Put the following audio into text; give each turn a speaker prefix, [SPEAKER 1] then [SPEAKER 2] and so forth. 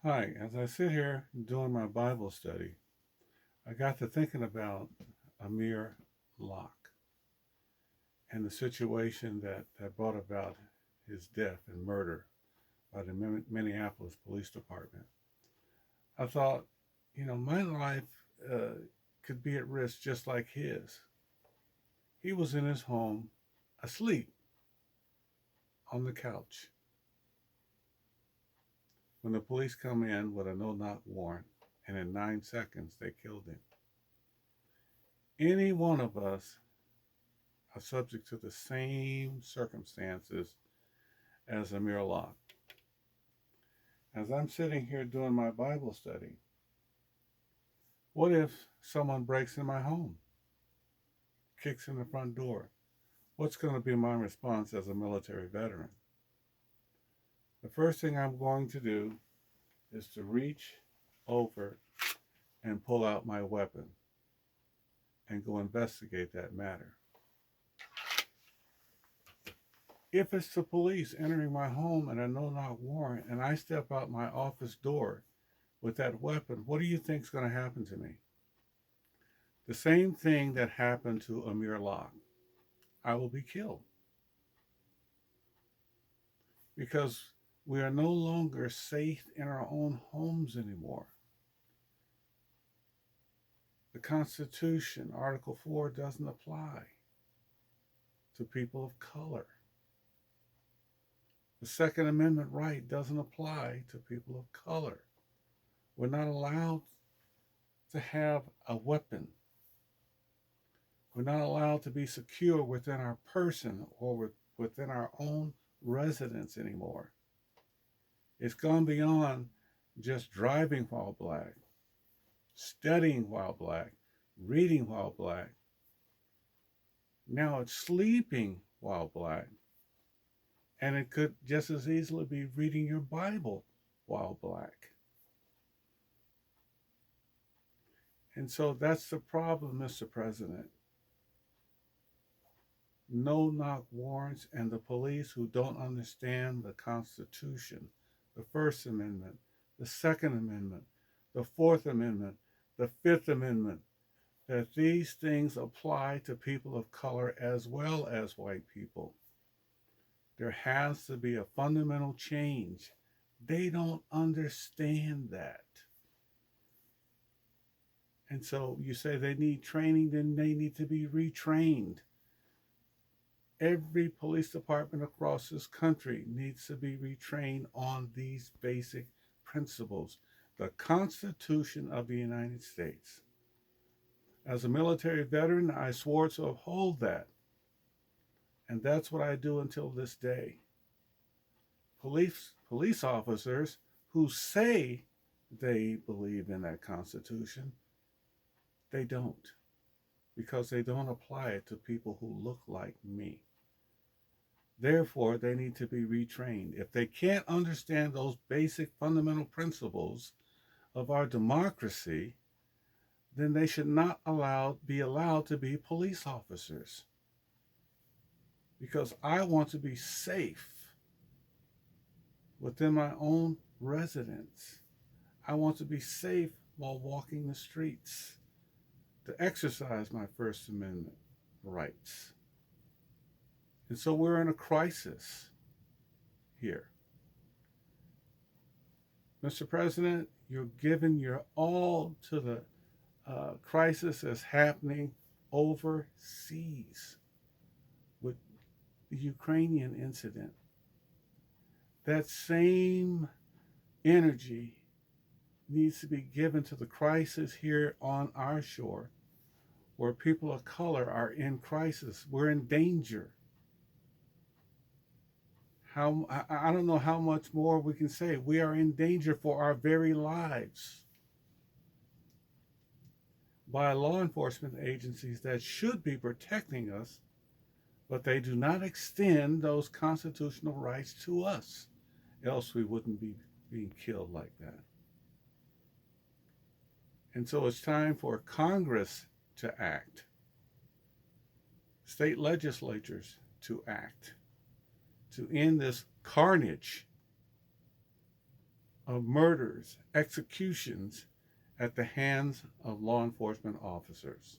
[SPEAKER 1] Hi, as I sit here doing my Bible study, I got to thinking about Amir Locke and the situation that brought about his death and murder by the Minneapolis Police Department. I thought, my life uh, could be at risk just like his. He was in his home, asleep on the couch, when the police come in with a no-knock warrant, and in 9 seconds they killed him. Any one of us are subject to the same circumstances as Amir Locke. As I'm sitting here doing my Bible study, what if someone breaks in my home, kicks in the front door? What's going to be my response as a military veteran? The first thing I'm going to do is to reach over and pull out my weapon and go investigate that matter. If it's the police entering my home and a no-knock warrant and I step out my office door with that weapon, what do you think is going to happen to me? The same thing that happened to Amir Locke. I will be killed because we are no longer safe in our own homes anymore. The Constitution, Article 4, doesn't apply to people of color. The Second Amendment right doesn't apply to people of color. We're not allowed to have a weapon. We're not allowed to be secure within our person or within our own residence anymore. It's gone beyond just driving while black, studying while black, reading while black. Now it's sleeping while black. And it could just as easily be reading your Bible while black. And so that's the problem, Mr. President. No knock warrants and the police who don't understand the Constitution, the First Amendment, the Second Amendment, the Fourth Amendment, the Fifth Amendment, that these things apply to people of color as well as white people. There has to be a fundamental change. They don't understand that. And so you say they need training, then they need to be retrained. Every police department across this country needs to be retrained on these basic principles. The Constitution of the United States. As a military veteran, I swore to uphold that. And that's what I do until this day. Police officers who say they believe in that Constitution, they don't, because they don't apply it to people who look like me. Therefore, they need to be retrained. If they can't understand those basic fundamental principles of our democracy, then they should not be allowed to be police officers. Because I want to be safe within my own residence. I want to be safe while walking the streets, to exercise my First Amendment rights. And so we're in a crisis here. Mr. President, you're giving your all to the crisis that's happening overseas with the Ukrainian incident. That same energy needs to be given to the crisis here on our shore, where people of color are in crisis. We're in danger. I don't know how much more we can say. We are in danger for our very lives by law enforcement agencies that should be protecting us, but they do not extend those constitutional rights to us. Else we wouldn't be being killed like that. And so it's time for Congress to act, state legislatures to act, to end this carnage of murders, executions at the hands of law enforcement officers.